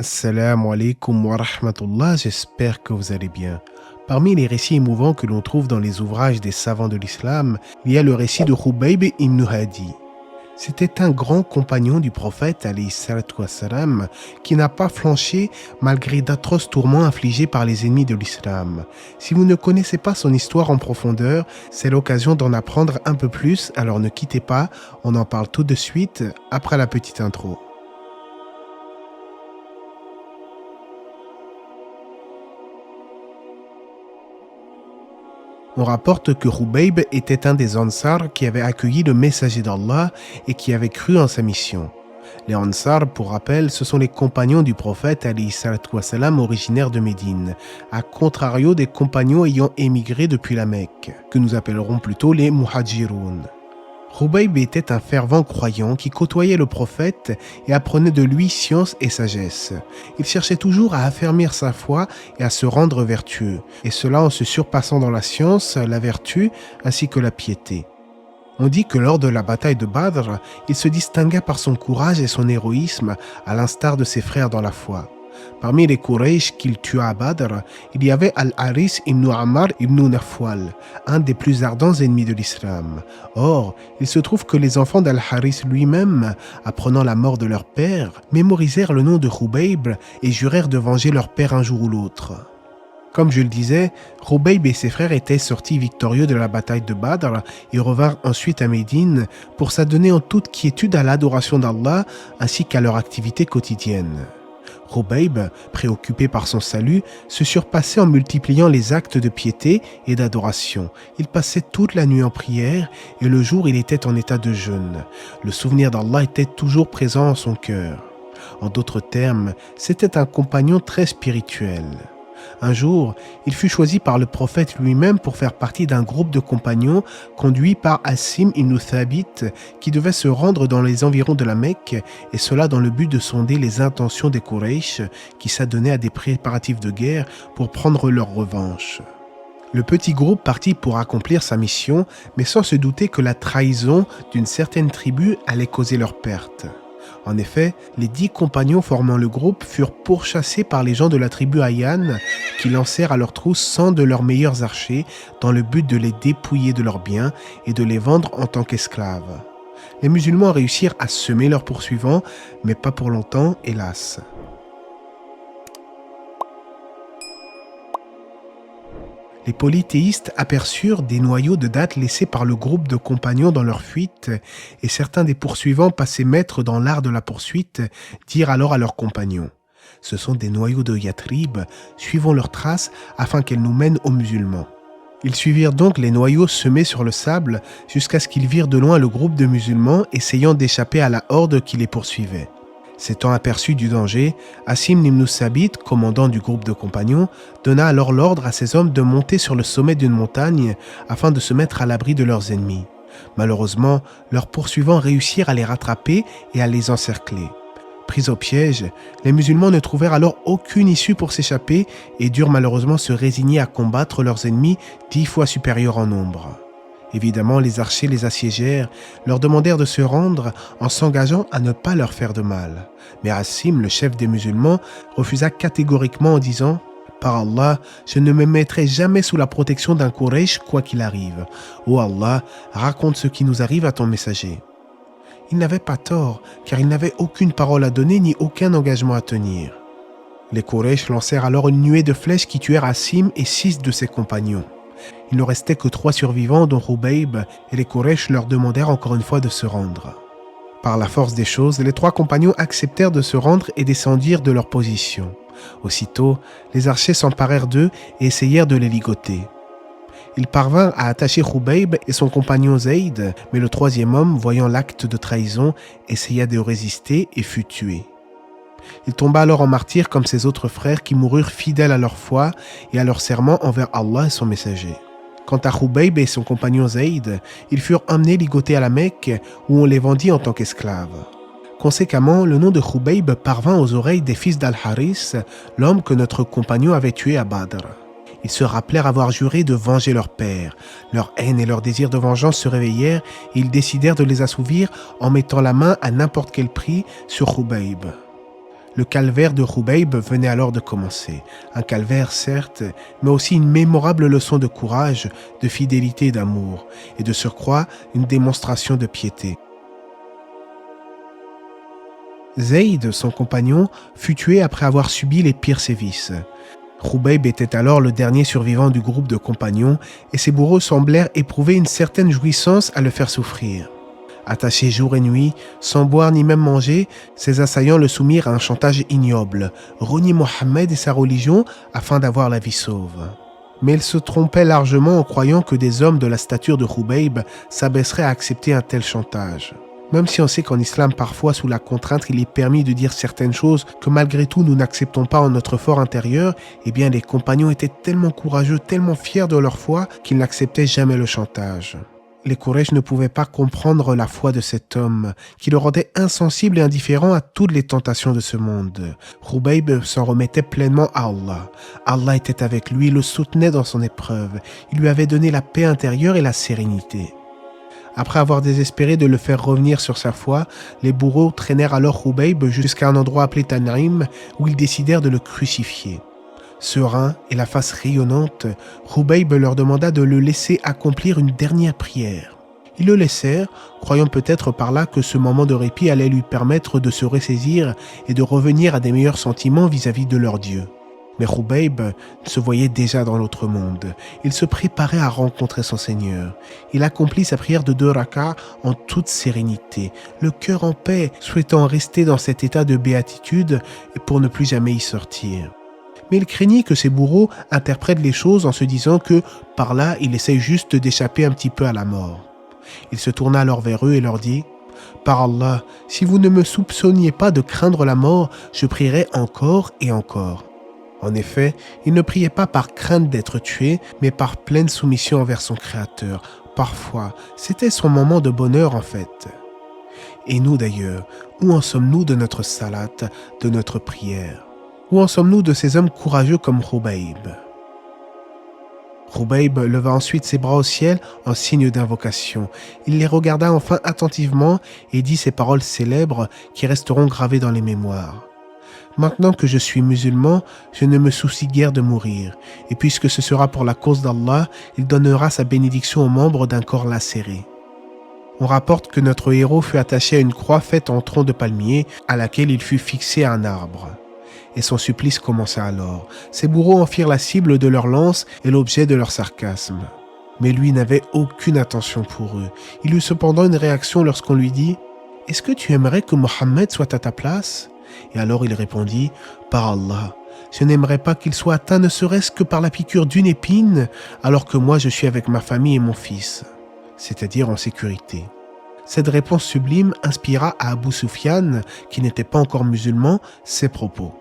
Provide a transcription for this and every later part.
Assalamu alaikum wa rahmatullah, j'espère que vous allez bien. Parmi les récits émouvants que l'on trouve dans les ouvrages des savants de l'islam, il y a le récit de Khubayb ibn Hadi. C'était un grand compagnon du prophète alayhi salatu wassalam, qui n'a pas flanché malgré d'atroces tourments infligés par les ennemis de l'islam. Si vous ne connaissez pas son histoire en profondeur, c'est l'occasion d'en apprendre un peu plus, alors ne quittez pas, on en parle tout de suite après la petite intro. On rapporte que Khubayb était un des Ansar qui avait accueilli le messager d'Allah et qui avait cru en sa mission. Les Ansar, pour rappel, ce sont les compagnons du prophète alayhi salatu wassalam originaires de Médine, à contrario des compagnons ayant émigré depuis la Mecque, que nous appellerons plutôt les Muhajiroun. Khubayb était un fervent croyant qui côtoyait le prophète et apprenait de lui science et sagesse. Il cherchait toujours à affermir sa foi et à se rendre vertueux, et cela en se surpassant dans la science, la vertu ainsi que la piété. On dit que lors de la bataille de Badr, il se distingua par son courage et son héroïsme, à l'instar de ses frères dans la foi. Parmi les Quraysh qu'il tua à Badr, il y avait Al-Haris ibn Ammar ibn Nafwal, un des plus ardents ennemis de l'islam. Or, il se trouve que les enfants d'Al-Haris lui-même, apprenant la mort de leur père, mémorisèrent le nom de Khubayb et jurèrent de venger leur père un jour ou l'autre. Comme je le disais, Khubayb et ses frères étaient sortis victorieux de la bataille de Badr et revinrent ensuite à Médine pour s'adonner en toute quiétude à l'adoration d'Allah ainsi qu'à leur activité quotidienne. Khubayb, préoccupé par son salut, se surpassait en multipliant les actes de piété et d'adoration. Il passait toute la nuit en prière et le jour il était en état de jeûne. Le souvenir d'Allah était toujours présent en son cœur. En d'autres termes, c'était un compagnon très spirituel. Un jour, il fut choisi par le prophète lui-même pour faire partie d'un groupe de compagnons conduit par Asim ibn Thabit qui devait se rendre dans les environs de la Mecque et cela dans le but de sonder les intentions des Quraysh qui s'adonnaient à des préparatifs de guerre pour prendre leur revanche. Le petit groupe partit pour accomplir sa mission mais sans se douter que la trahison d'une certaine tribu allait causer leur perte. En effet, les 10 compagnons formant le groupe furent pourchassés par les gens de la tribu Hayyan qui lancèrent à leur trousse 100 de leurs meilleurs archers dans le but de les dépouiller de leurs biens et de les vendre en tant qu'esclaves. Les musulmans réussirent à semer leurs poursuivants, mais pas pour longtemps, hélas. Les polythéistes aperçurent des noyaux de dattes laissés par le groupe de compagnons dans leur fuite et certains des poursuivants passés maîtres dans l'art de la poursuite dirent alors à leurs compagnons « Ce sont des noyaux de Yathrib, suivons leurs traces afin qu'elles nous mènent aux musulmans. » Ils suivirent donc les noyaux semés sur le sable jusqu'à ce qu'ils virent de loin le groupe de musulmans essayant d'échapper à la horde qui les poursuivait. S'étant aperçu du danger, Asim ibn Thabit, commandant du groupe de compagnons, donna alors l'ordre à ses hommes de monter sur le sommet d'une montagne afin de se mettre à l'abri de leurs ennemis. Malheureusement, leurs poursuivants réussirent à les rattraper et à les encercler. Pris au piège, les musulmans ne trouvèrent alors aucune issue pour s'échapper et durent malheureusement se résigner à combattre leurs ennemis 10 fois supérieurs en nombre. Évidemment, les archers les assiégèrent, leur demandèrent de se rendre en s'engageant à ne pas leur faire de mal. Mais Asim, le chef des musulmans, refusa catégoriquement en disant « Par Allah, je ne me mettrai jamais sous la protection d'un Quraysh quoi qu'il arrive. Ô Allah, raconte ce qui nous arrive à ton messager. » Il n'avait pas tort, car il n'avait aucune parole à donner ni aucun engagement à tenir. Les Quraysh lancèrent alors une nuée de flèches qui tuèrent Asim et 6 de ses compagnons. Il ne restait que 3 survivants dont Khubayb et les Quraysh leur demandèrent encore une fois de se rendre. Par la force des choses, les 3 compagnons acceptèrent de se rendre et descendirent de leur position. Aussitôt, les archers s'emparèrent d'eux et essayèrent de les ligoter. Ils parvinrent à attacher Khubayb et son compagnon Zayd, mais le 3e homme, voyant l'acte de trahison, essaya de résister et fut tué. Il tomba alors en martyr comme ses autres frères qui moururent fidèles à leur foi et à leur serment envers Allah et son messager. Quant à Khubayb et son compagnon Zayd, ils furent emmenés ligotés à la Mecque où on les vendit en tant qu'esclaves. Conséquemment, le nom de Khubayb parvint aux oreilles des fils d'Al-Haris, l'homme que notre compagnon avait tué à Badr. Ils se rappelèrent avoir juré de venger leur père. Leur haine et leur désir de vengeance se réveillèrent et ils décidèrent de les assouvir en mettant la main à n'importe quel prix sur Khubayb. Le calvaire de Khubayb venait alors de commencer. Un calvaire certes, mais aussi une mémorable leçon de courage, de fidélité et d'amour, et de surcroît une démonstration de piété. Zayd, son compagnon, fut tué après avoir subi les pires sévices. Khubayb était alors le dernier survivant du groupe de compagnons et ses bourreaux semblèrent éprouver une certaine jouissance à le faire souffrir. Attaché jour et nuit, sans boire ni même manger, ses assaillants le soumirent à un chantage ignoble, renier Mohammed et sa religion afin d'avoir la vie sauve. Mais ils se trompaient largement en croyant que des hommes de la stature de Khubayb s'abaisseraient à accepter un tel chantage. Même si on sait qu'en islam, parfois, sous la contrainte, il est permis de dire certaines choses que malgré tout nous n'acceptons pas en notre fort intérieur, eh bien les compagnons étaient tellement courageux, tellement fiers de leur foi qu'ils n'acceptaient jamais le chantage. Les Quraysh ne pouvaient pas comprendre la foi de cet homme, qui le rendait insensible et indifférent à toutes les tentations de ce monde. Khubayb s'en remettait pleinement à Allah. Allah était avec lui, le soutenait dans son épreuve. Il lui avait donné la paix intérieure et la sérénité. Après avoir désespéré de le faire revenir sur sa foi, les bourreaux traînèrent alors Khubayb jusqu'à un endroit appelé Tan'im, où ils décidèrent de le crucifier. Serein et la face rayonnante, Khubayb leur demanda de le laisser accomplir une dernière prière. Ils le laissèrent, croyant peut-être par là que ce moment de répit allait lui permettre de se ressaisir et de revenir à des meilleurs sentiments vis-à-vis de leur Dieu. Mais Khubayb se voyait déjà dans l'autre monde. Il se préparait à rencontrer son Seigneur. Il accomplit sa prière de 2 rak'ahs en toute sérénité, le cœur en paix, souhaitant rester dans cet état de béatitude pour ne plus jamais y sortir. Mais il craignit que ses bourreaux interprètent les choses en se disant que, par là, il essaye juste d'échapper un petit peu à la mort. Il se tourna alors vers eux et leur dit « Par Allah, si vous ne me soupçonniez pas de craindre la mort, je prierai encore et encore. » En effet, il ne priait pas par crainte d'être tué, mais par pleine soumission envers son Créateur. Parfois, c'était son moment de bonheur en fait. Et nous d'ailleurs, où en sommes-nous de notre salat, de notre prière ? Où en sommes-nous de ces hommes courageux comme Khubayb ? Khubayb leva ensuite ses bras au ciel en signe d'invocation. Il les regarda enfin attentivement et dit ces paroles célèbres qui resteront gravées dans les mémoires. Maintenant que je suis musulman, je ne me soucie guère de mourir, et puisque ce sera pour la cause d'Allah, il donnera sa bénédiction aux membres d'un corps lacéré. On rapporte que notre héros fut attaché à une croix faite en tronc de palmier, à laquelle il fut fixé à un arbre. Et son supplice commença alors. Ses bourreaux en firent la cible de leurs lances et l'objet de leur sarcasme. Mais lui n'avait aucune attention pour eux. Il eut cependant une réaction lorsqu'on lui dit « Est-ce que tu aimerais que Mohammed soit à ta place ?» Et alors il répondit « Par Allah, je n'aimerais pas qu'il soit atteint ne serait-ce que par la piqûre d'une épine, alors que moi je suis avec ma famille et mon fils, c'est-à-dire en sécurité. » Cette réponse sublime inspira à Abu Sufyan, qui n'était pas encore musulman, ces propos.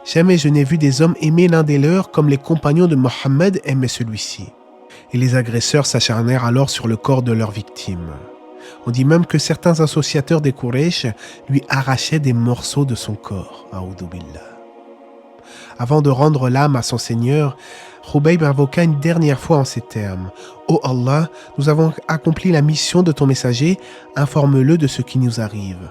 Jamais je n'ai vu des hommes aimer l'un des leurs comme les compagnons de Mohammed aimaient celui-ci. Et les agresseurs s'acharnèrent alors sur le corps de leur victime. On dit même que certains associateurs des Quraysh lui arrachaient des morceaux de son corps. A'oudou billah. Avant de rendre l'âme à son Seigneur, Khubayb invoqua une dernière fois en ces termes. « Ô Allah, nous avons accompli la mission de ton messager, informe-le de ce qui nous arrive. »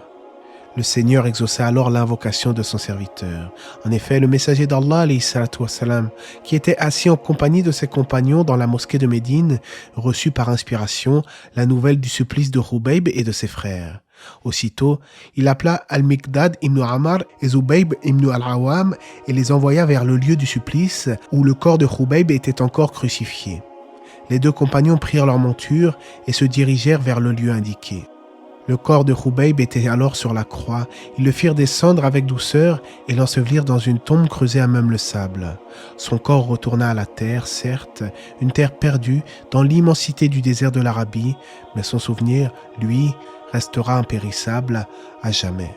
Le Seigneur exauça alors l'invocation de son serviteur. En effet, le messager d'Allah, alayhi salatu wassalam, qui était assis en compagnie de ses compagnons dans la mosquée de Médine, reçut par inspiration la nouvelle du supplice de Khubayb et de ses frères. Aussitôt, il appela Al-Miqdad ibn Ammar et Zubayb ibn al-Awam et les envoya vers le lieu du supplice où le corps de Khubayb était encore crucifié. Les 2 compagnons prirent leurs montures et se dirigèrent vers le lieu indiqué. Le corps de Khubayb était alors sur la croix. Ils le firent descendre avec douceur et l'ensevelirent dans une tombe creusée à même le sable. Son corps retourna à la terre, certes, une terre perdue dans l'immensité du désert de l'Arabie, mais son souvenir, lui, restera impérissable à jamais.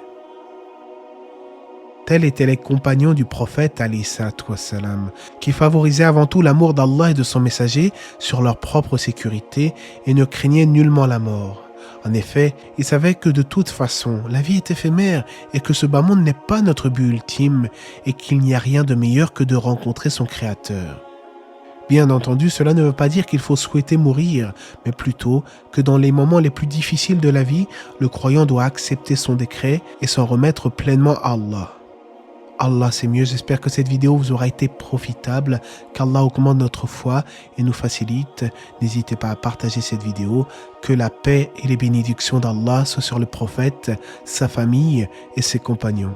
Tels étaient les compagnons du prophète, alayhi salatu wassalam, qui favorisaient avant tout l'amour d'Allah et de son messager sur leur propre sécurité et ne craignaient nullement la mort. En effet, ils savaient que de toute façon, la vie est éphémère et que ce bas monde n'est pas notre but ultime et qu'il n'y a rien de meilleur que de rencontrer son Créateur. Bien entendu, cela ne veut pas dire qu'il faut souhaiter mourir, mais plutôt que dans les moments les plus difficiles de la vie, le croyant doit accepter son décret et s'en remettre pleinement à Allah. Allah c'est mieux, j'espère que cette vidéo vous aura été profitable, qu'Allah augmente notre foi et nous facilite. N'hésitez pas à partager cette vidéo, que la paix et les bénédictions d'Allah soient sur le prophète, sa famille et ses compagnons.